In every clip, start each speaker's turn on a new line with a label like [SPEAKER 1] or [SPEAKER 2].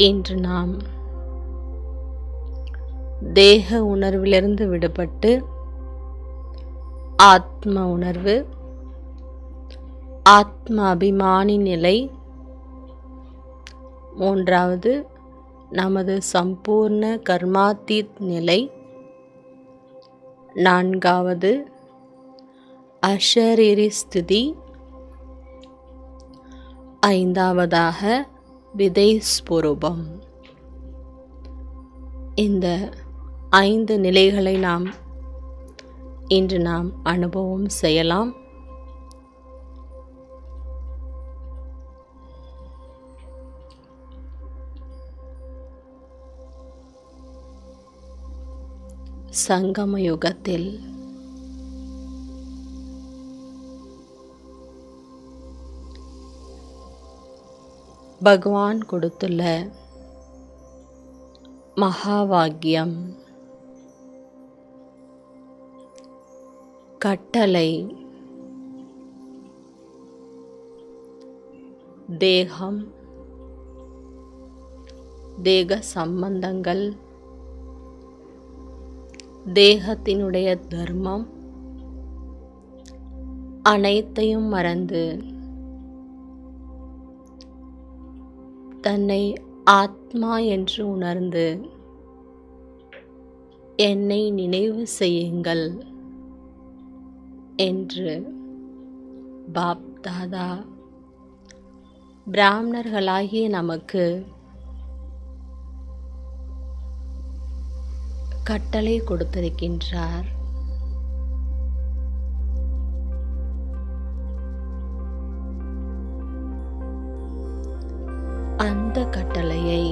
[SPEAKER 1] இன்று நாம் தேக உணர்விலிருந்து விடுபட்டு ஆத்ம உணர்வு, ஆத்ம அபிமானி நிலை, மூன்றாவது நமது சம்பூர்ண கர்மாத்தீத் நிலை, நான்காவது அஷரீரி ஸ்திதி, ஐந்தாவதாக விதை ஸ்வரூபம். இந்த 5 நிலைகளை இன்று நாம் அனுபவம் செய்யலாம். சங்கம யுகத்தில் பகவான் கொடுத்துள்ள மகாவாக்கியம், கட்டளை, தேகம், தேக சம்பந்தங்கள், தேகத்தினுடைய தர்மம் அனைத்தையும் மறந்து தன்னை ஆத்மா என்று உணர்ந்து என்னை நினைவு செய்யுங்கள் என்று பாப் தாதா பிராமணர்களாகிய நமக்கு கட்டளை கொடுத்திருக்கின்றார். அந்த கட்டளையை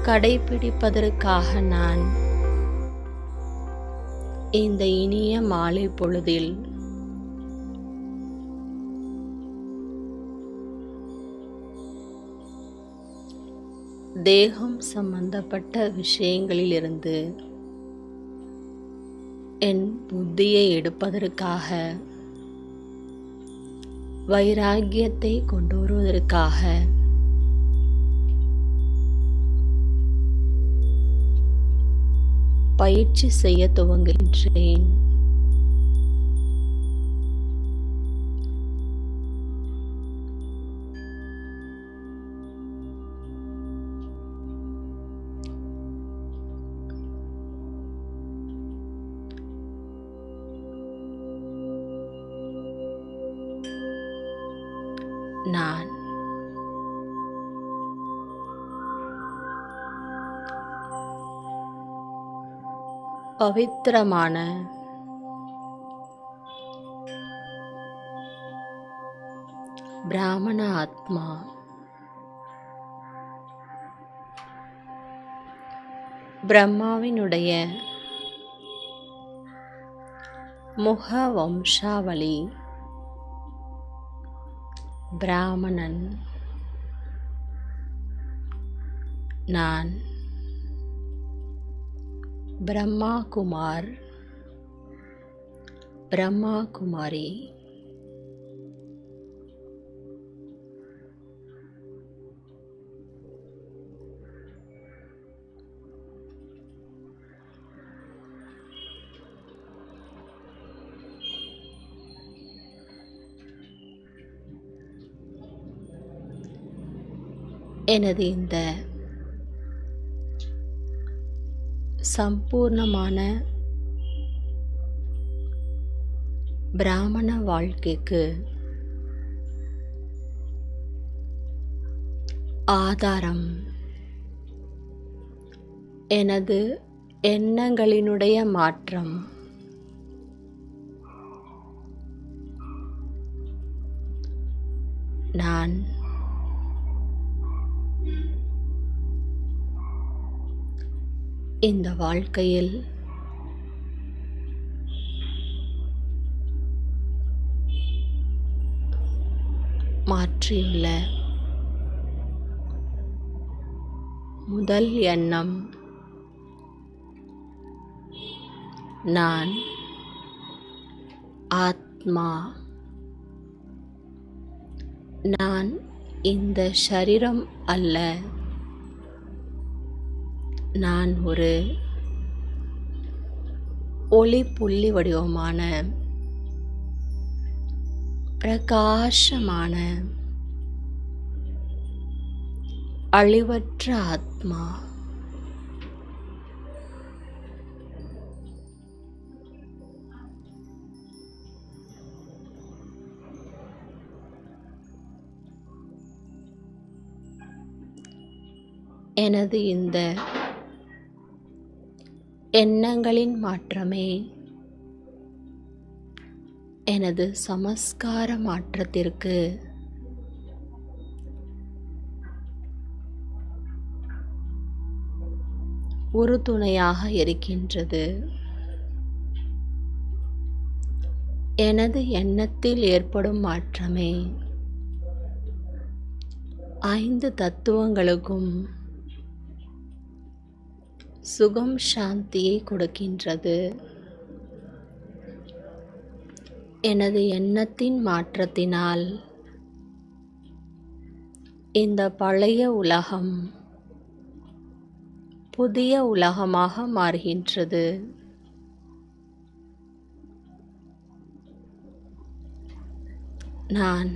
[SPEAKER 1] கடைபிடிப்பதற்காக நான் இந்த இனிய மாலை பொழுதில் தேகம் சம்பந்தப்பட்ட விஷயங்களிலிருந்து என் புத்தியை எடுப்பதற்காக, வைராகியத்தை கொண்டு வருவதற்காக பயிற்சி செய்ய துவங்குகின்றேன். நான் பவித்திரமான பிராமண ஆத்மா, பிரம்மாவினுடைய முக வம்சாவளி பிராமணன். நான் பிரம்மா குமார், பிரம்மா குமாரி. எனது இந்த சம்பூர்ணமான பிராமண வாழ்க்கைக்கு ஆதாரம் எனது எண்ணங்களினுடைய மாற்றம். நான் இந்த வாழ்க்கையில் மாற்றியுள்ள முதல் எண்ணம், நான் ஆத்மா, நான் இந்த சரீரம் அல்ல. நான் ஒரு ஒளி புள்ளி வடிவமான பிரகாசமான அழிவற்ற ஆத்மா. எனது இந்த எண்ணங்களின் மாற்றமே எனது சமஸ்கார மாற்றத்திற்கு உறுதுணையாக இருக்கின்றது. எனது எண்ணத்தில் ஏற்படும் மாற்றமே 5 தத்துவங்களுக்கும் சுகம் சாந்தியை கொடுக்கின்றது. எனது எண்ணத்தின் மாற்றத்தினால் இந்த பழைய உலகம் புதிய உலகமாக மாறுகின்றது. நான்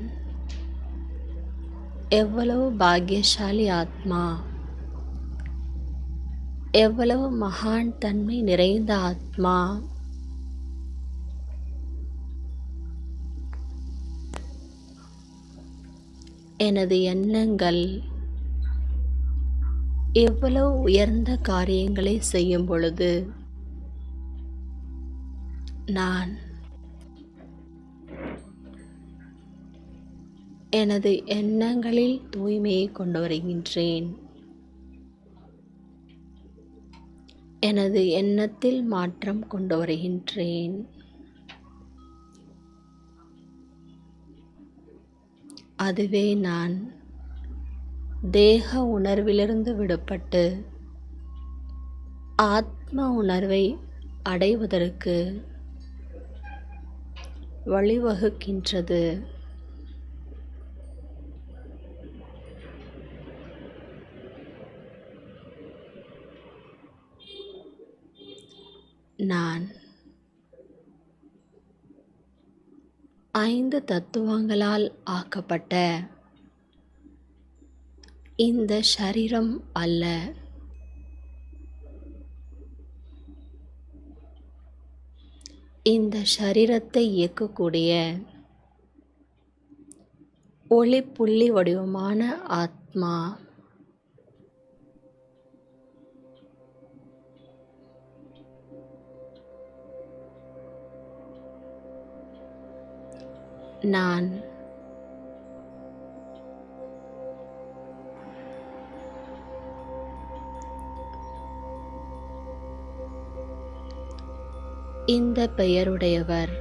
[SPEAKER 1] எவ்வளவு பாக்கியசாலி ஆத்மா, எவ்வளவு மகான் தன்மை நிறைந்த ஆத்மா. எனது எண்ணங்கள் எவ்வளவு உயர்ந்த காரியங்களை செய்யும் பொழுது நான் எனது எண்ணங்களில் தூய்மையை கொண்டு வருகின்றேன். எனது எண்ணத்தில் மாற்றம் கொண்டு வருகின்றேன். அதுவே நான் தேக உணர்விலிருந்து விடுபட்டு ஆத்ம உணர்வை அடைவதற்கு வழிவகுக்கின்றது. நான் 5 தத்துவங்களால் ஆக்கப்பட்ட இந்த சரீரம் அல்ல. இந்த சரீரத்தை இயக்கக்கூடிய ஒளி புள்ளி வடிவமான ஆத்மா. நான் இந்த பெயருடையவர்,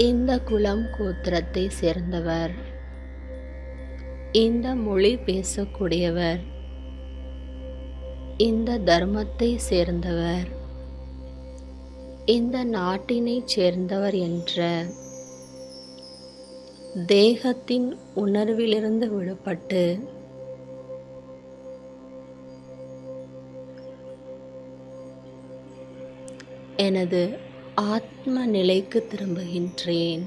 [SPEAKER 1] இந்த குலம் கோத்திரத்தை சேர்ந்தவர், இந்த மொழி பேசக்கூடியவர், இந்த தர்மத்தை சேர்ந்தவர், இந்த நாட்டினைச் சேர்ந்தவர் என்ற தேகத்தின் உணர்விலிருந்து விடுபட்டு எனது ஆத்ம நிலைக்கு திரும்புகின்றேன்.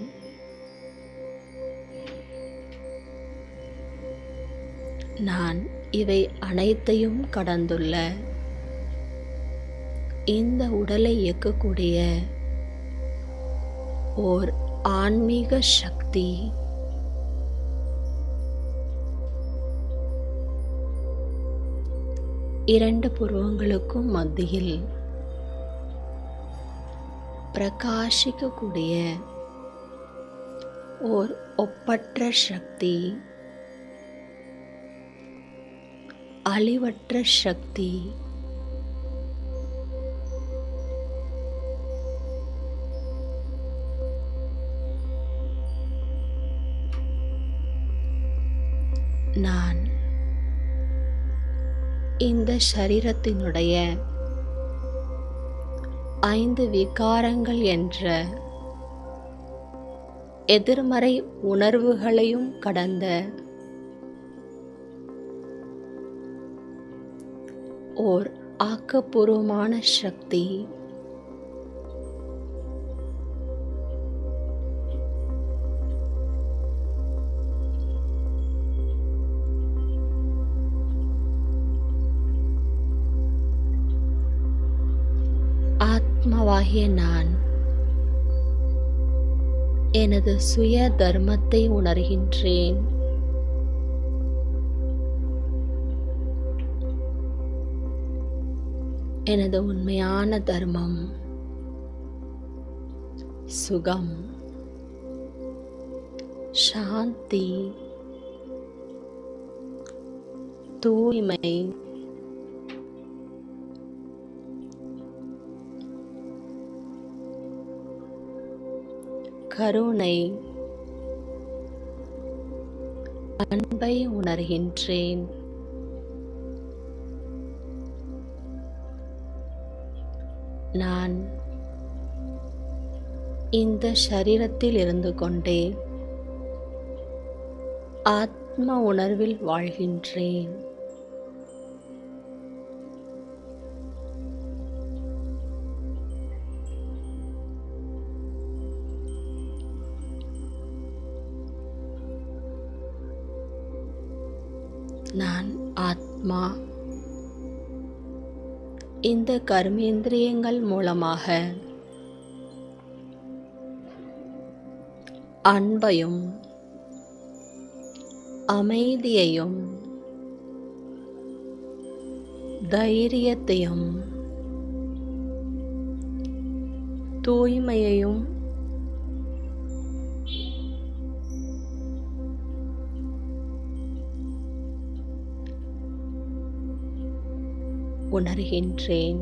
[SPEAKER 1] நான் இவை அனைத்தையும் கடந்துள்ள இந்த உடலை இயக்கக்கூடிய ஓர் ஆன்மீக சக்தி. இரண்டு புருவங்களுக்கும் மத்தியில் பிரகாசிக்கக்கூடிய ஓர் ஒப்பற்ற சக்தி, அழிவற்ற சக்தி. நான் இந்த சரீரத்தினுடைய 5 விகாரங்கள் என்ற எதிர்மறை உணர்வுகளையும் கடந்த ஓர் ஆக்கப்பூர்வமான சக்தி. ஆத்மாவாகிய நான் எனது சுய தர்மத்தை உணர்கின்றேன். எனது உண்மையான தர்மம் சுகம், சாந்தி, தூய்மை, கருணை, அன்பை உணர்கின்றேன். நான் இந்த சரீரத்தில் இருந்து கொண்டே ஆத்ம உணர்வில் வாழ்கின்றேன். நான் ஆத்மா. இந்த கர்மேந்திரியங்கள் மூலமாக அன்பையும் அமைதியையும் தைரியத்தையும் தூய்மையையும் உணர்கின்றேன்.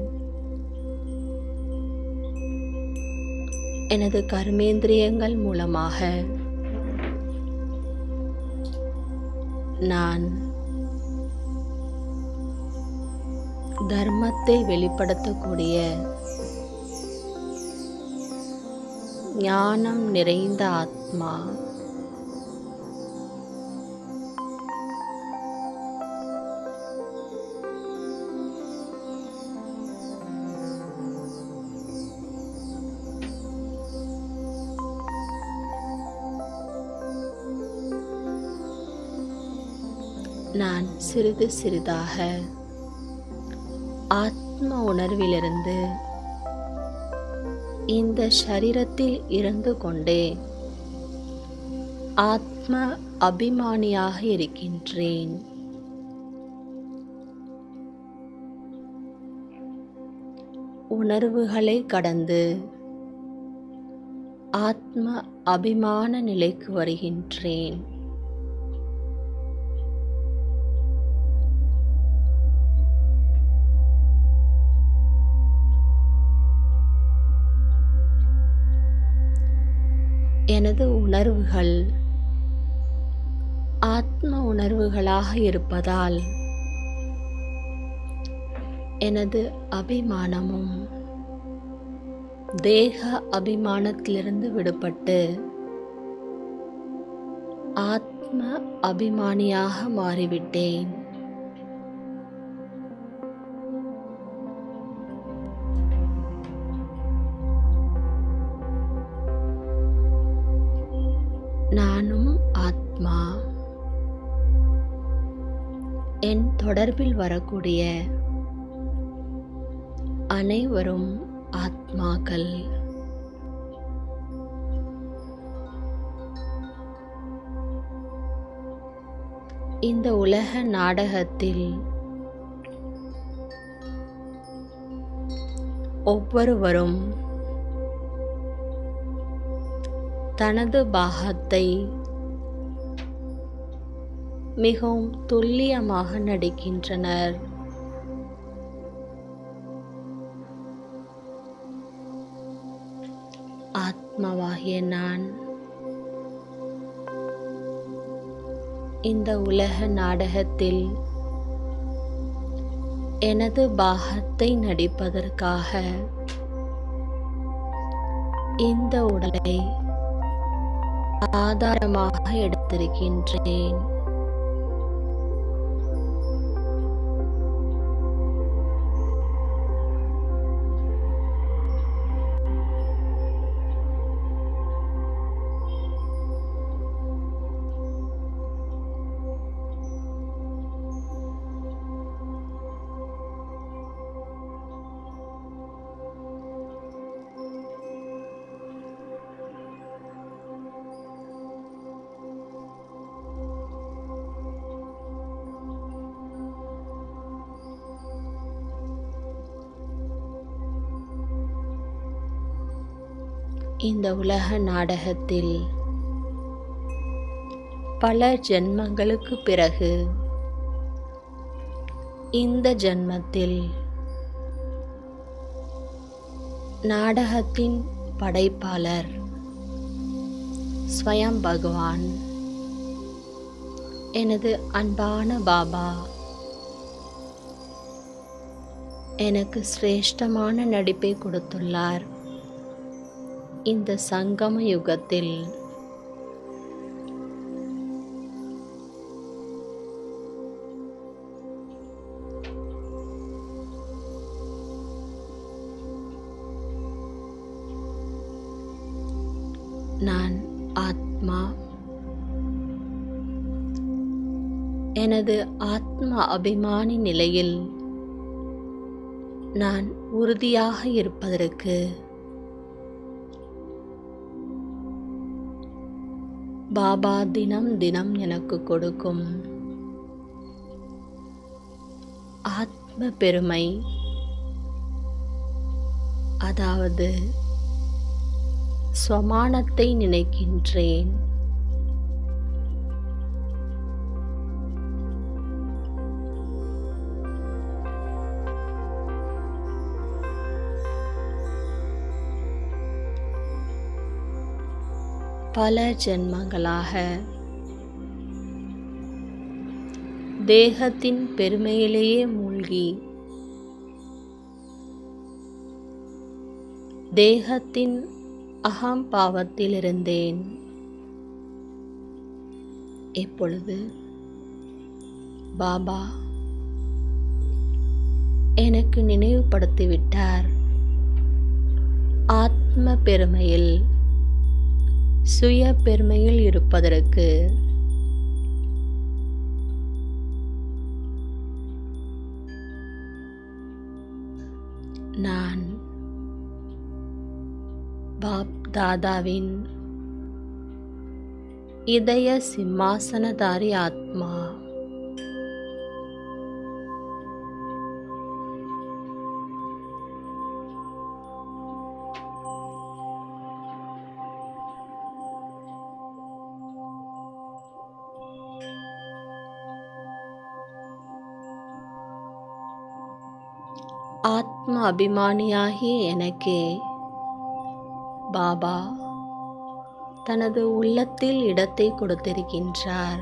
[SPEAKER 1] எனது கர்மேந்திரியங்கள் மூலமாக நான் தர்மத்தை வெளிப்படுத்தக்கூடிய ஞானம் நிறைந்த ஆத்மா. நான் சிறிது சிறிதாக ஆத்ம உணர்விலிருந்து இந்த சரீரத்தில் இருந்து கொண்டே ஆத்ம அபிமானியாக இருக்கின்றேன். உணர்வுகளை கடந்து ஆத்ம அபிமான நிலைக்கு வருகின்றேன். எனது உணர்வுகள் ஆத்ம உணர்வுகளாக இருப்பதால் எனது அபிமானமும் தேக அபிமானத்திலிருந்து விடுபட்டு ஆத்ம அபிமானியாக மாறிவிட்டேன். நானும் ஆத்மா. என் தொடர்பில் வரக்கூடிய அனைவரும் ஆத்மாக்கள். இந்த உலக நாடகத்தில் ஒவ்வொருவரும் தனது பாகத்தை மிகவும் துல்லியமாக நடிக்கின்றனர். ஆத்மாவாகிய நான் இந்த உலக நாடகத்தில் எனது பாகத்தை நடிப்பதற்காக இந்த உடலை ஆதாரமாக எடுத்திருக்கின்றேன். இந்த உலக நாடகத்தில் பல ஜென்மங்களுக்கு பிறகு இந்த ஜென்மத்தில் நாடகத்தின் படைப்பாளர் ஸ்வயம் பகவான் எனது அன்பான பாபா எனக்கு சிரேஷ்டமான நடிப்பை கொடுத்துள்ளார். இந்த சங்கம யுகத்தில் நான் ஆத்மா. எனது ஆத்ம அபிமானி நிலையில் நான் உறுதியாக இருப்பதற்கு பாபா தினம் தினம் எனக்கு கொடுக்கும் ஆத்ம பெருமை, அதாவது ஸ்வமானத்தை நினைக்கின்றேன். பல ஜென்மங்களாக தேகத்தின் பெருமையிலேயே மூழ்கி தேகத்தின் அகம்பாவத்தில் இருந்தேன். இப்பொழுது பாபா எனக்கு நினைவுபடுத்திவிட்டார், ஆத்ம பெருமையில் சுய பெருமையில் இருப்பதற்கு நான் பாப் தாதாவின் இதய சிம்மாசனதாரி ஆத்மா. ஆத்ம அபிமானியாகிய எனக்கே பாபா தனது உள்ளத்தில் இடத்தை கொடுத்திருக்கின்றார்.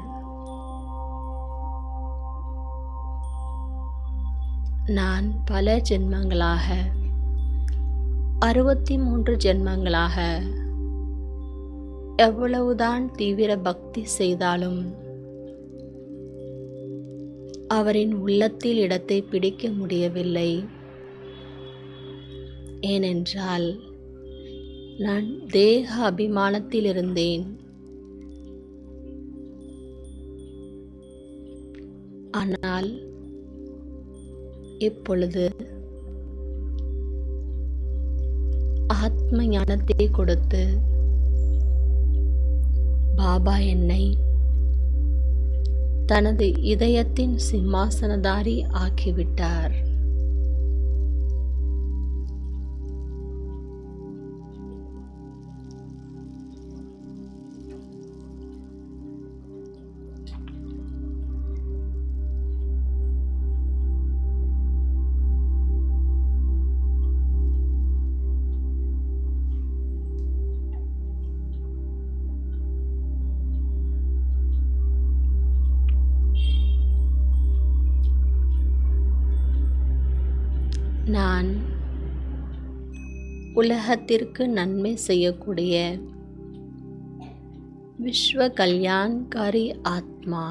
[SPEAKER 1] நான் பல ஜென்மங்களாக 63 ஜென்மங்களாக எவ்வளவுதான் தீவிர பக்தி செய்தாலும் அவரின் உள்ளத்தில் இடத்தை பிடிக்க முடியவில்லை. ஏனென்றால் நான் தேக அபிமானத்தில் இருந்தேன். ஆனால் இப்பொழுது ஆத்ம ஞானத்தை கொடுத்து பாபா என்னை தனது இதயத்தின் சிம்மாசனதாரி ஆக்கிவிட்டார். நான் உலகத்திற்கு நன்மை செய்யக்கூடிய विश्व कल्याणकारी आत्मा।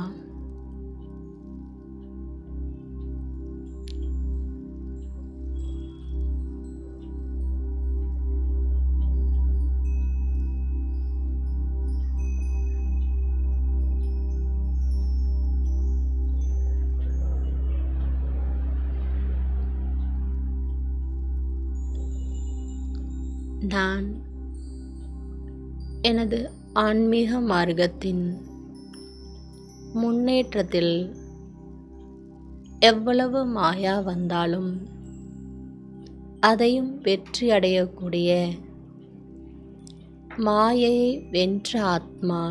[SPEAKER 1] நான் எனது ஆன்மீக மார்க்கத்தின் முன்னேற்றத்தில் எவ்வளவு மாயா வந்தாலும் அதையும் வெற்றி அடையக்கூடிய மாயையை வென்ற ஆத்மா.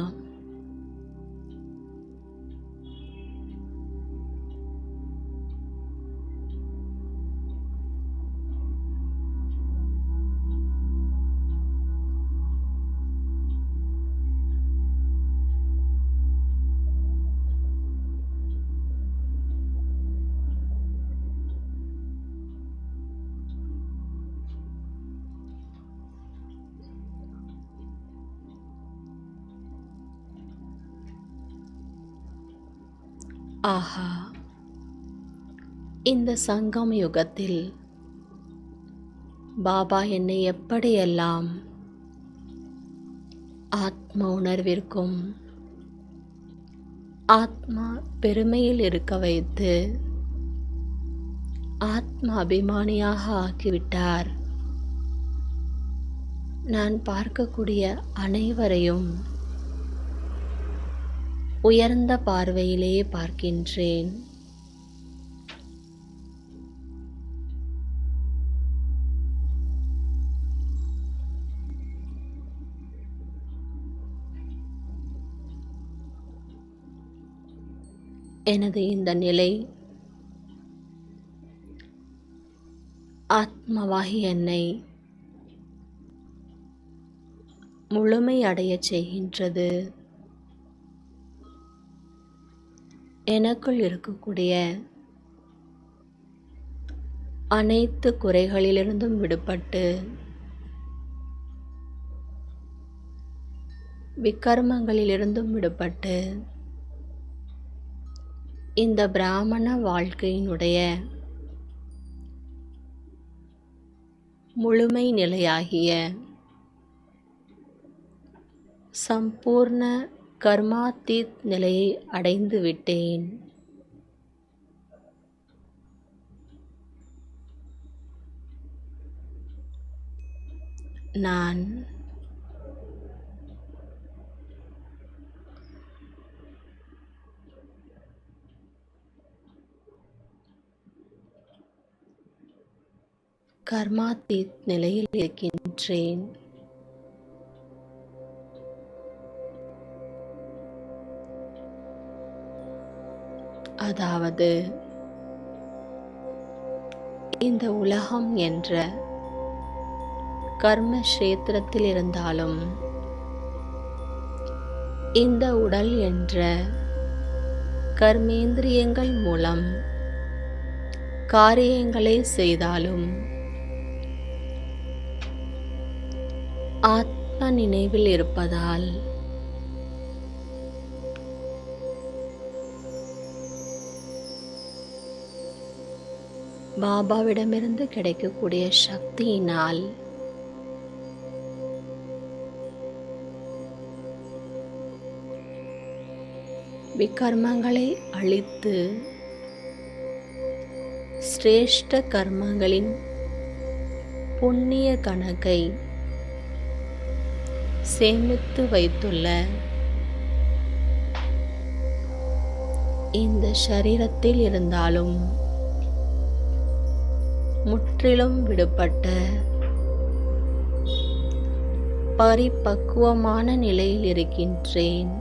[SPEAKER 1] ஆஹா, இந்த சங்கம் யுகத்தில் பாபா என்னை எப்படியெல்லாம் ஆத்ம உணர்விற்கும் ஆத்மா பெருமையில் இருக்க வைத்து ஆத்ம அபிமானியாக ஆக்கிவிட்டார். நான் பார்க்கக்கூடிய அனைவரையும் உயர்ந்த பார்வையிலே பார்க்கின்றேன். எனது இந்த நிலை ஆத்மாவாகி என்னை முழுமையடைய செய்கின்றது. எனக்குள் இருக்கக்கூடிய அனைத்து குறைகளிலிருந்தும் விடுபட்டு விக்கர்மங்களிலிருந்தும் விடுபட்டு இந்த பிராமண வாழ்க்கையினுடைய முழுமை நிலையாகிய சம்பூர்ண கர்மாத்தீத் நிலையை அடைந்து விட்டேன். நான் கர்மாத்தீத் நிலையில் இருக்கின்றேன். அதாவது இந்த உலகம் என்ற கர்ம கஷேத்திரத்தில் இருந்தாலும் இந்த உடல் என்ற கர்மேந்திரியங்கள் மூலம் காரியங்களை செய்தாலும் ஆத்ம நினைவில் இருப்பதால் பாபாவிடமிருந்து கிடைக்கக்கூடிய சக்தியினால் விகர்மங்களை அழித்து சிரேஷ்ட கர்மங்களின் புண்ணிய கணக்கை சேமித்து வைத்துள்ள இந்த சரீரத்தில் இருந்தாலும் முற்றிலும் விடுபட்ட பரிபக்குவமான நிலையில் இருக்கின்றேன்.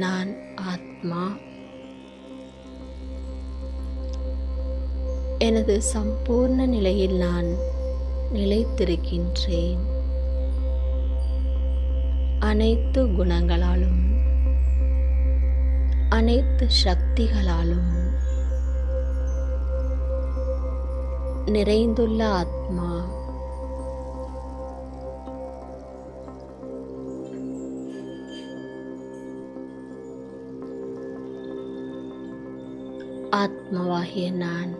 [SPEAKER 1] நான் ஆத்மா. எனது சம்பூர்ண நிலையில் நான் நிலைத்திருக்கின்றேன். அனைத்து குணங்களாலும் அனைத்து சக்திகளாலும் நிறைந்துள்ள ஆத்மா. ஆத்மாவாகிய நான்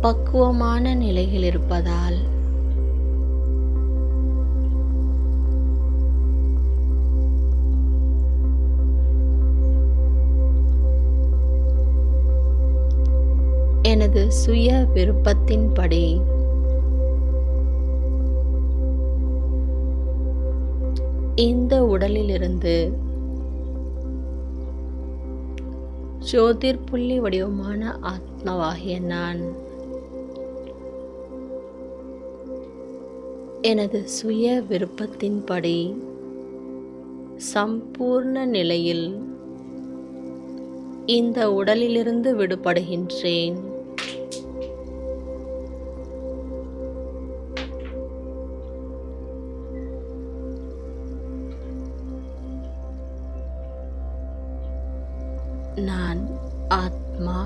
[SPEAKER 1] பக்குவமான நிலையில் இருப்பதால் எனது சுய விருப்பத்தின்படி இந்த உடலிலிருந்து ஜோதிர்புள்ளி வடிவமான ஆத்மாவாகிய நான் எனது சுய விருப்பத்தின்படி சம்பூர்ண நிலையில் இந்த உடலிலிருந்து விடுபடுகின்றேன். நான் ஆத்மா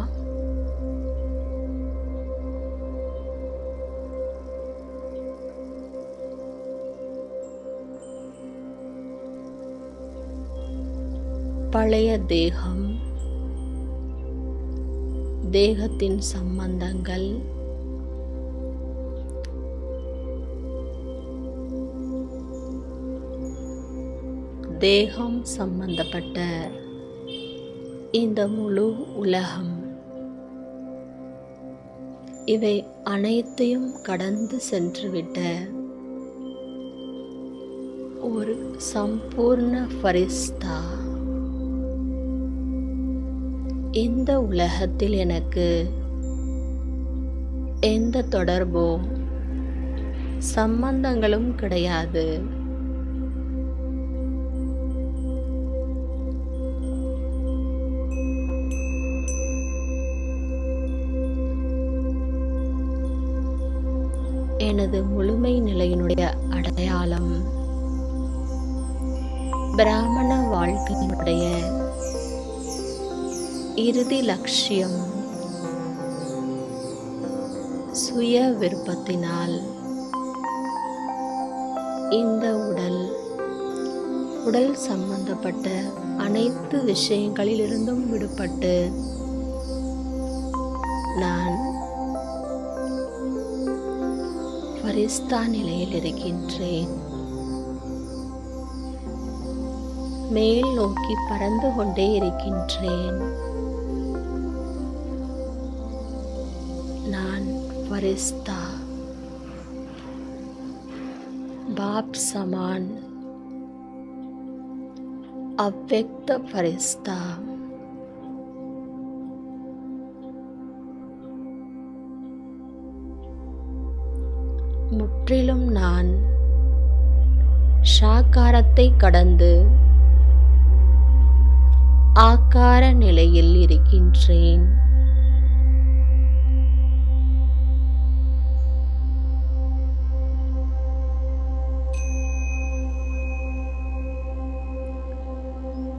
[SPEAKER 1] பழைய தேகம், தேகத்தின் சம்பந்தங்கள், தேகம் சம்பந்தப்பட்ட இந்த முழு உலகம், இவை அனைத்தையும் கடந்து சென்றுவிட்ட ஒரு சம்பூர்ண ஃபரிஸ்தா. இந்த உலகத்தில் எனக்கு எந்த தொடர்போ சம்பந்தங்களும் கிடையாது. எனது முழுமை நிலையினுடைய அடையாளம் பிராமண வாழ்க்கையினுடைய இறுதி லட்சியம் சுய விருப்பத்தினால் இந்த உடல் சம்பந்தப்பட்ட அனைத்து விஷயங்களிலிருந்தும் விடுபட்டு நான் ஃபரிஸ்தா நிலையில் இருக்கின்றேன். மேல் நோக்கி பறந்து கொண்டே இருக்கின்றேன். நான் ஃபரிஸ்தா, பாப் சமான், அவ்வக்த ஃபரிஸ்தா. முற்றிலும் நான் ஷாக்காரத்தை கடந்து ஆக்கார நிலையில் இருக்கின்றேன்.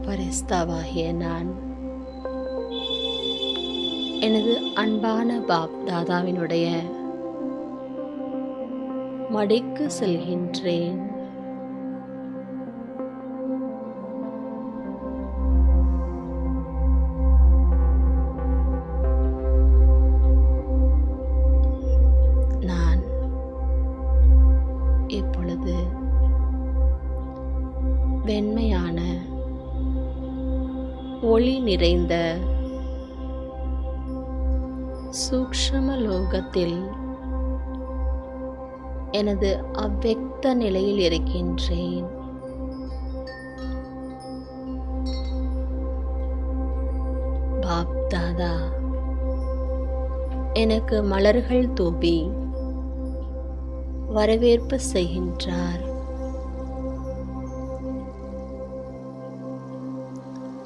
[SPEAKER 1] ஃபரிஸ்தாவாகிய நான் எனது அன்பான பாப் தாதாவினுடைய மடிக்கு செல்கின்றேன். நான் இப்பொழுது வெண்மையான ஒளி நிறைந்த சூக்ஷ்ம லோகத்தில் எனது அவ்வக்த நிலையில் இருக்கின்றேன். பாப் தாதா எனக்கு மலர்கள் தூவி வரவேற்பு செய்கின்றார்.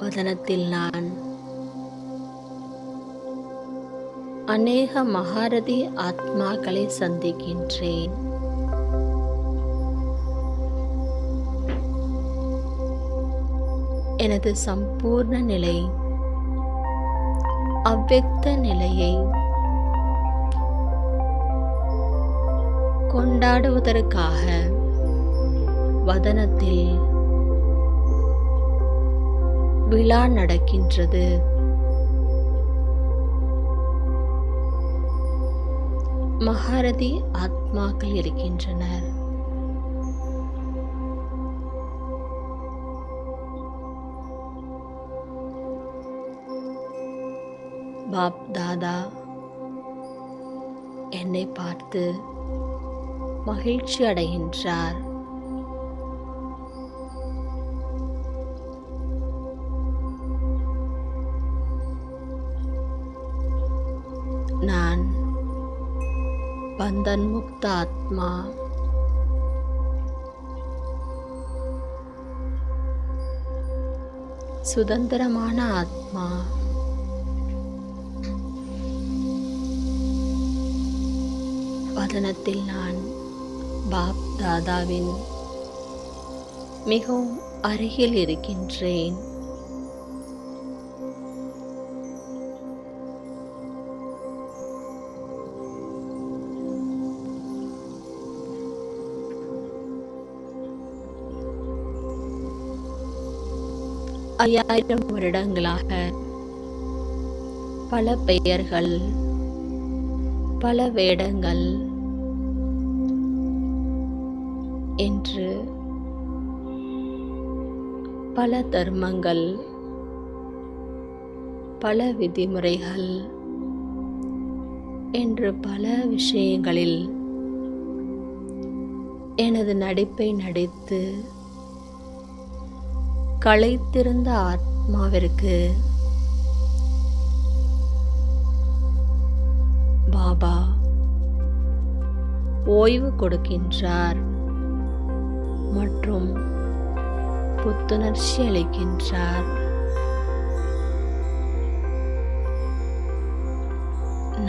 [SPEAKER 1] வதனத்தில் நான் அநேக மகாரதி ஆத்மாக்களை சந்திக்கின்றேன். எனது சம்பூர்ண நிலை அவ்வக்த நிலையை கொண்டாடுவதற்காக வதனத்தில் விழா நடக்கின்றது. மகாரதி ஆத்மாக்கள் இருக்கின்றனர். பாப் தாதா என்னை பார்த்து மகிழ்ச்சி அடைகின்றார். நான் பந்தன் முக்த ஆத்மா. சுதந்திரமான ஆத்மா. வதனத்தில் நான் பாப் தாதாவின் மிகவும் அருகில் இருக்கின்றேன். ஐயாயிரம் வருடங்களாக பல பெயர்கள், பல வேடங்கள் என்று பல தர்மங்கள், பல விதிமுறைகள் என்று பல விஷயங்களில் எனது நடிப்பை நடித்து களைத்திருந்த ஆத்மாவிற்கு பாபா ஓய்வு கொடுக்கின்றார் மற்றும் புத்துணர்ச்சி அளிக்கின்றார்.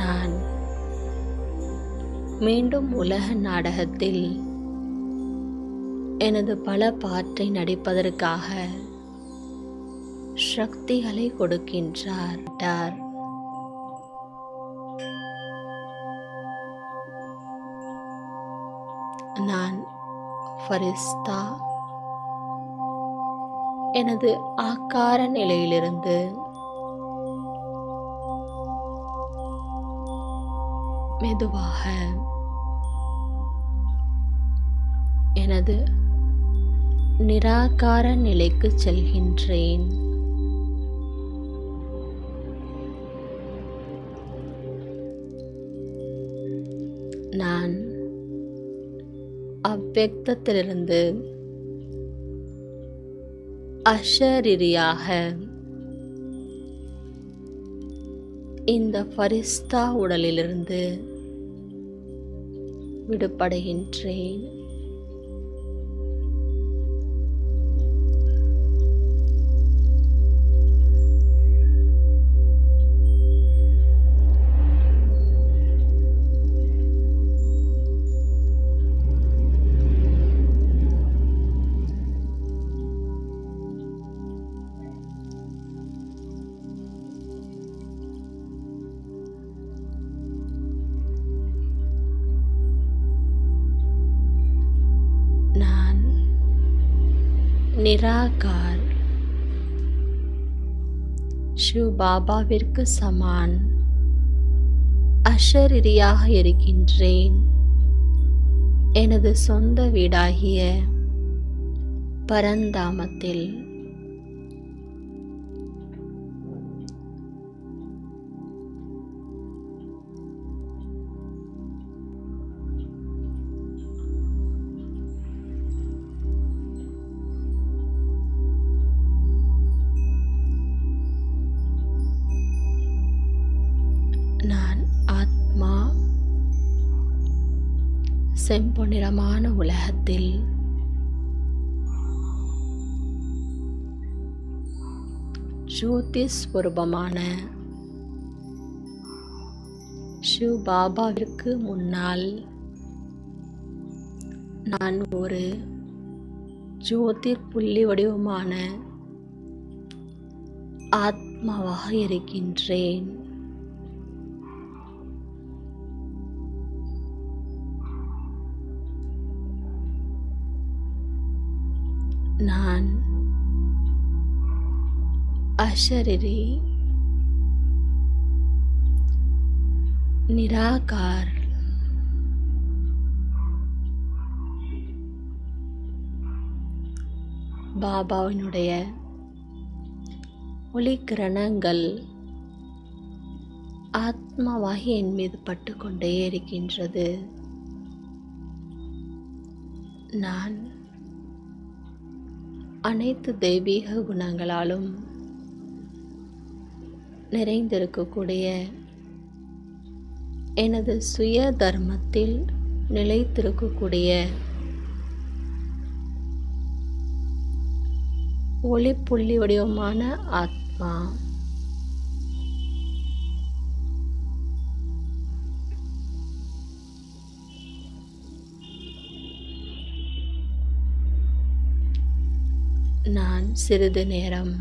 [SPEAKER 1] நான் மீண்டும் உலக நாடகத்தில் எனது பல பாட்டை நடிப்பதற்காக சக்திகளை கொடுக்கின்றார். நான் ஃபரிஸ்தா எனது ஆக்கார நிலையிலிருந்து மெதுவாக எனது நிராகார நிலைக்கு செல்கின்றேன். நான் அவ்வக்தத்திலிருந்து அஷரீரியாக இந்த ஃபரிஸ்தா உடலிலிருந்து விடுபடுகின்றேன். நிராகார் சிவ் பாபாவிற்கு சமான் அஷரீரியாக இருக்கின்றேன். எனது சொந்த வீடாகிய பரந்தாமத்தில் நான் ஆத்மா செம்பொன்னிறமான உலகத்தில் ஜோதி ஸ்வரூபமான சிவ் பாபாவிற்கு முன்னால் நான் ஒரு ஜோதிர் புள்ளி வடிவமான ஆத்மாவாக இருக்கின்றேன். நான் அஷரீரி, நிராகார், பாபாவினுடைய ஒளிக்கிரணங்கள் ஆத்மாவாகி என் மீது பட்டுக்கொண்டே இருக்கின்றது. நான் அனைத்து தெய்வீக குணங்களாலும் நிறைந்திருக்கக்கூடிய எனது சுய தர்மத்தில் நிலைத்திருக்கக்கூடிய ஒளிப்புள்ளி வடிவமான ஆத்மா. நான் சிறிது நேரம்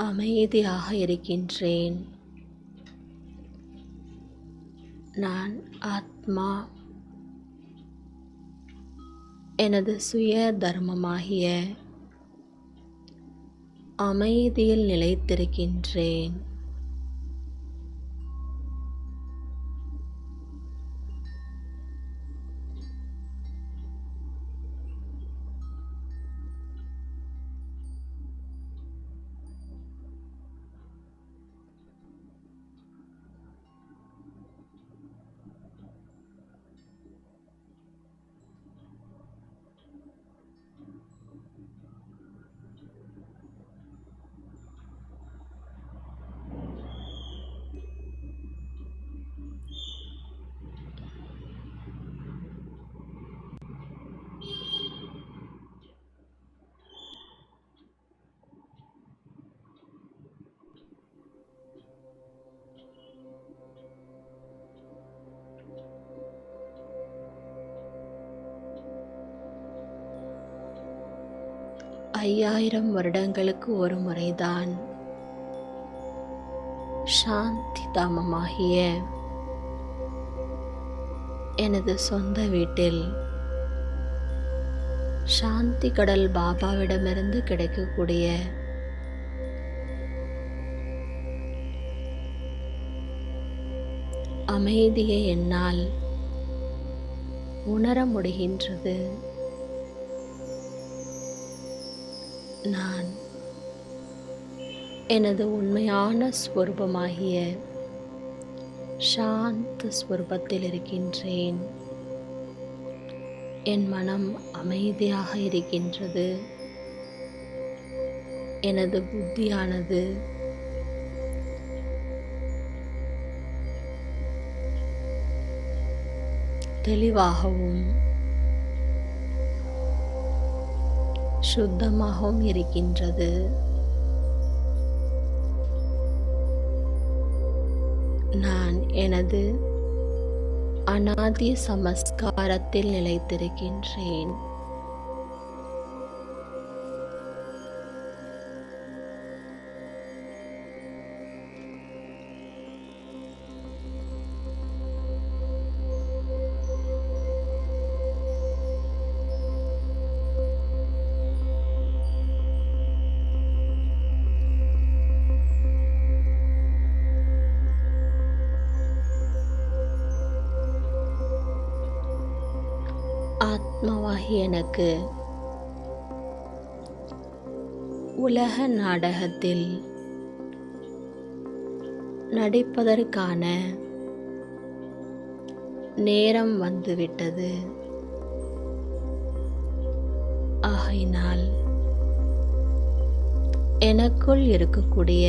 [SPEAKER 1] அமைதியாக இருக்கின்றேன். நான் ஆத்மா எனது சுய தர்மமாகிய அமைதியில் நிலைத்திருக்கின்றேன். ஐயாயிரம் வருடங்களுக்கு ஒரு முறைதான் சாந்தி தாமமாகிய எனது சொந்த வீட்டில் சாந்தி கடல் பாபாவிடமிருந்து கிடைக்கக்கூடிய அமைதியை என்னால் உணர முடிகின்றது. நான் எனது உண்மையான ஸ்வரூபமாகிய சாந்த ஸ்வரூபத்தில் இருக்கின்றேன். என் மனம் அமைதியாக இருக்கின்றது. எனது புத்தியானது தெளிவாகவும் சுத்தமாகவும் இருக்கின்றது. நான் எனது அநாதி சமஸ்காரத்தில் நிலைத்திருக்கின்றேன். ஆத்மாவாகி எனக்கு உலக நாடகத்தில் நடிப்பதற்கான நேரம் வந்துவிட்டது. ஆகையினால் எனக்குள் இருக்கக்கூடிய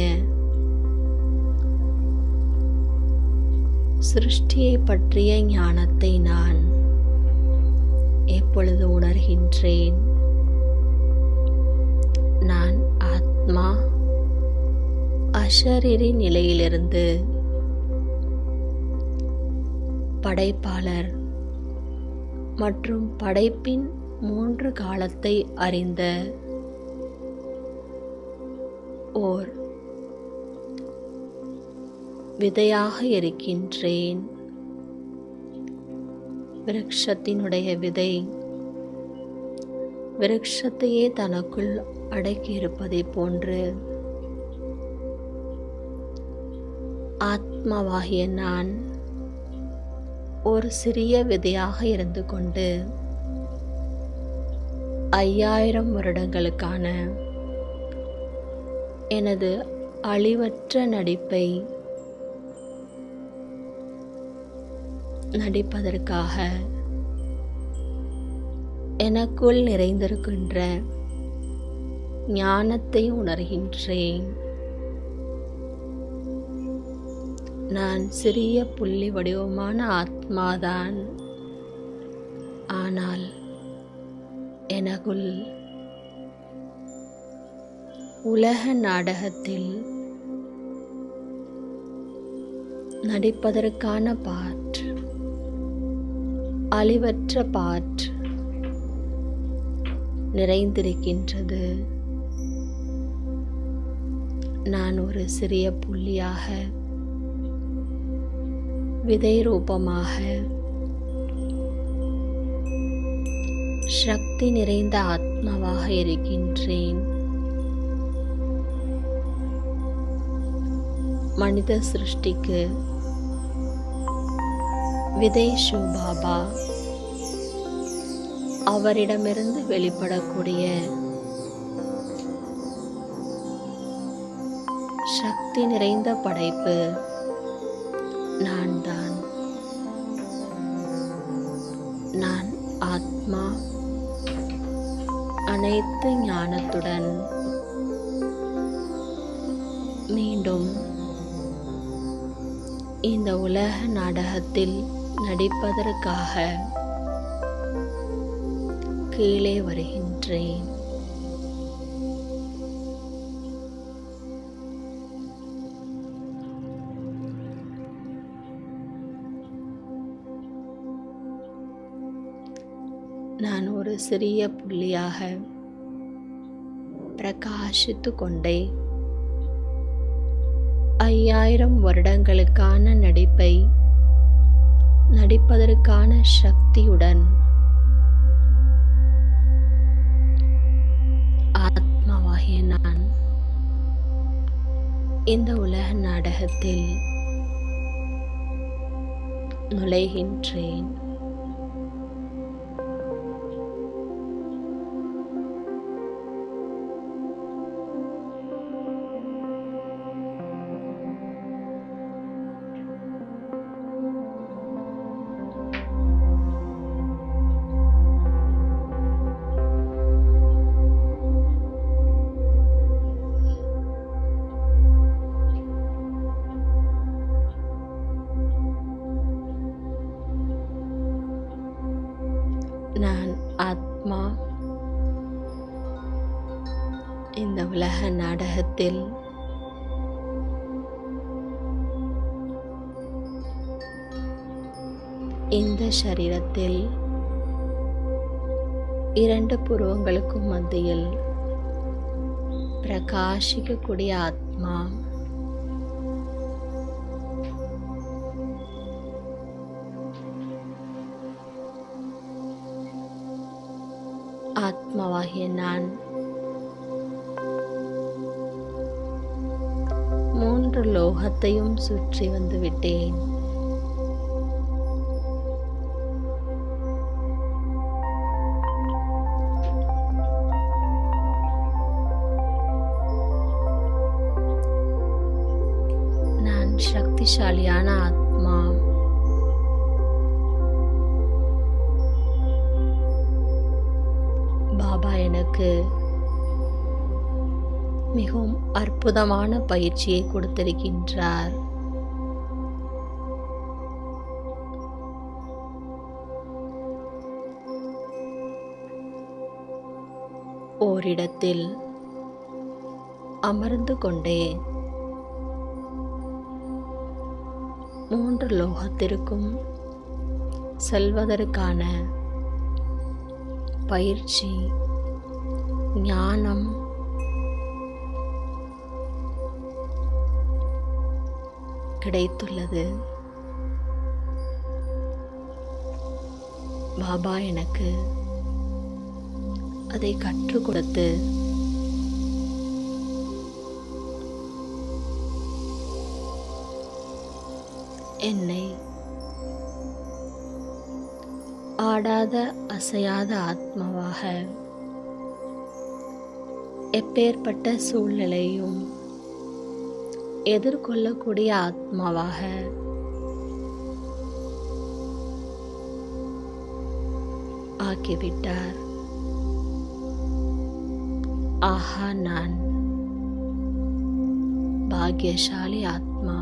[SPEAKER 1] சிருஷ்டியை பற்றிய ஞானத்தை நான் எப்பொழுது உணர்கின்றேன். நான் ஆத்மா அஷரீரி நிலையிலிருந்து படைப்பாளர் மற்றும் படைப்பின் 3 காலத்தை அறிந்த ஓர் விதையாக இருக்கின்றேன். விருட்சத்தினுடைய விதை விருட்சத்தையே தனக்குள் அடக்கியிருப்பதை போன்று ஆத்மாவாகிய நான் ஒரு சிறிய விதையாக இருந்து கொண்டு 5000 வருடங்களுக்கான எனது அழிவற்ற நடிப்பை நடிப்பதற்காக எனக்குள் நிறைந்திருக்கின்ற ஞானத்தை உணர்கின்றேன். நான் சிறிய புள்ளி வடிவமான ஆத்மாதான். ஆனால் எனக்குள் உலக நாடகத்தில் நடிப்பதற்கான பார்ட், அழிவற்ற பார்ட் நிறைந்திருக்கின்றது. நான் ஒரு சிறிய புள்ளியாக, விதை ரூபமாக, சக்தி நிறைந்த ஆத்மாவாக இருக்கின்றேன். மனித சிருஷ்டிக்கு விதை சிவபாபா அவரிடமிருந்து வெளிப்படக்கூடிய சக்தி நிறைந்த படைப்பு நான் தான். நான் ஆத்மா அனைத்து ஞானத்துடன் மீண்டும் இந்த உலக நாடகத்தில் நடிப்பதற்காக கீழே வருகின்றேன். நான் ஒரு சிறிய புள்ளியாக பிரகாசித்து கொண்டே 5000 வருடங்களுக்கான நடிப்பை நடிப்பதற்கான சக்தியுடன் ஆத்மாவாகிய நான் இந்த உலக நாடகத்தில் நுழைகின்றேன். நான் ஆத்மா இந்த உலக நாடகத்தில் இந்த சரீரத்தில் 2 புருவங்களுக்கும் மத்தியில் பிரகாசிக்கக்கூடிய ஆத்மா. ஆத்மாவாகிய நான் 3 லோகத்தையும் சுற்றி வந்து விட்டேன். நான் சக்திசாலியான ஆத்மா. பாபா எனக்கு மிகவும் அற்புதமான பயிற்சியை கொடுத்திருக்கின்றார். ஓரிடத்தில் அமர்ந்து கொண்டே 3 லோகத்திற்கும் செல்வதற்கான பயிற்சி, ஞானம் கிடைத்துள்ளது. பாபா எனக்கு அதை கற்றுக் கொடுத்து என்னை ஆடாத அசையாத ஆத்மாவாக, எப்பேற்பட்ட சூழ்நிலையும் எதிர்கொள்ளக்கூடிய ஆத்மாவாக ஆக்கிவிட்டார். ஆஹா, நான் பாக்கியசாலி ஆத்மா.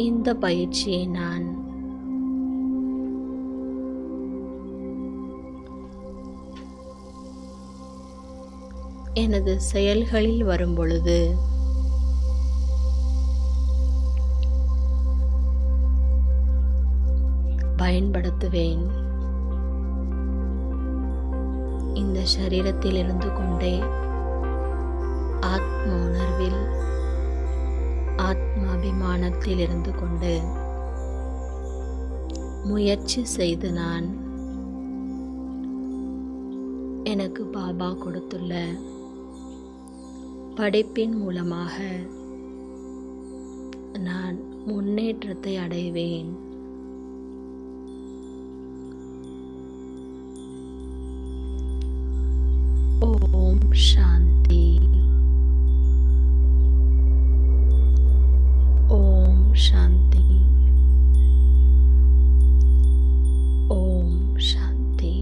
[SPEAKER 1] இந்த பயிற்சியை நான் எனது செயல்களில் வரும்பொழுது பயன்படுத்துவேன். இந்த சரீரத்தில் இருந்து கொண்டே ஆத்ம உணர்வில், ஆத்மாபிமானத்தில் இருந்து கொண்டு முயற்சி செய்து நான் எனக்கு பாபா கொடுத்துள்ள படிப்பின் மூலமாக நான் முன்னேற்றத்தை அடைவேன். ஓம் சாந்தி. ஓம் சாந்தி. ஓம் சாந்தி.